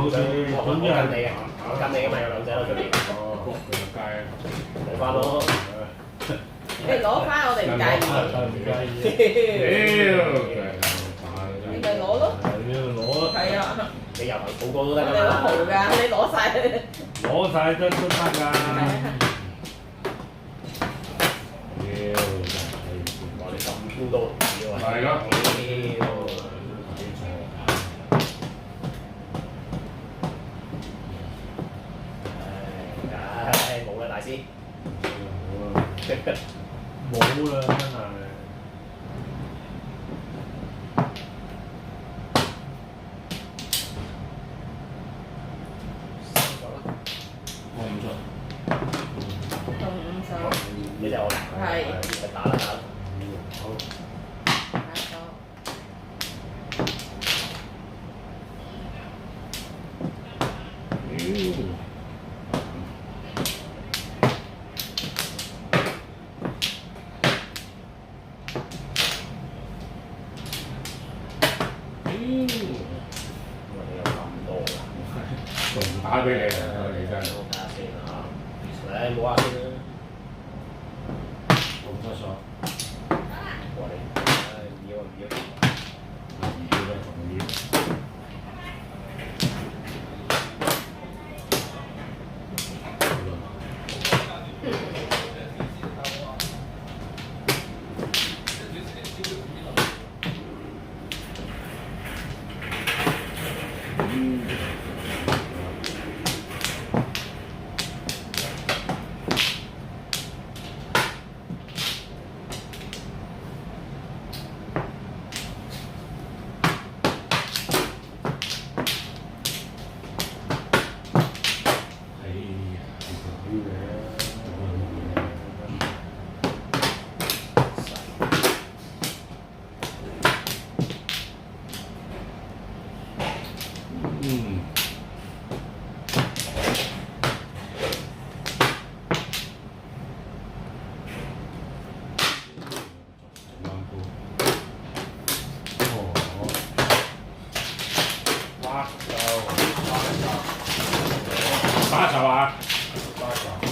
好似我總之係跟你嘅，我跟你嘅嘛，有兩隻咯，出邊哦，佢就街啊，冇翻咯。你攞翻我哋唔介唔介意。意，屌，你咪攞咯。係啊，攞係啊，你由頭數過都得我哋好㗎嘛。豪㗎，你攞晒。攞晒都得㗎。係啊屌，真係哇！你咁高都唔止喎。係咯屌，唉，冇啦，大師。冇啦，真係。我唔錯。動五手，你就我係打啦打啦。好。打咗。你有咁多㗎？仲打俾你啊！你真係我睇下先嚇。誒，冇話先啦。冇錯錯，我哋唉唔要啊唔要。唔要啦，仲要。八十啊！巴薩。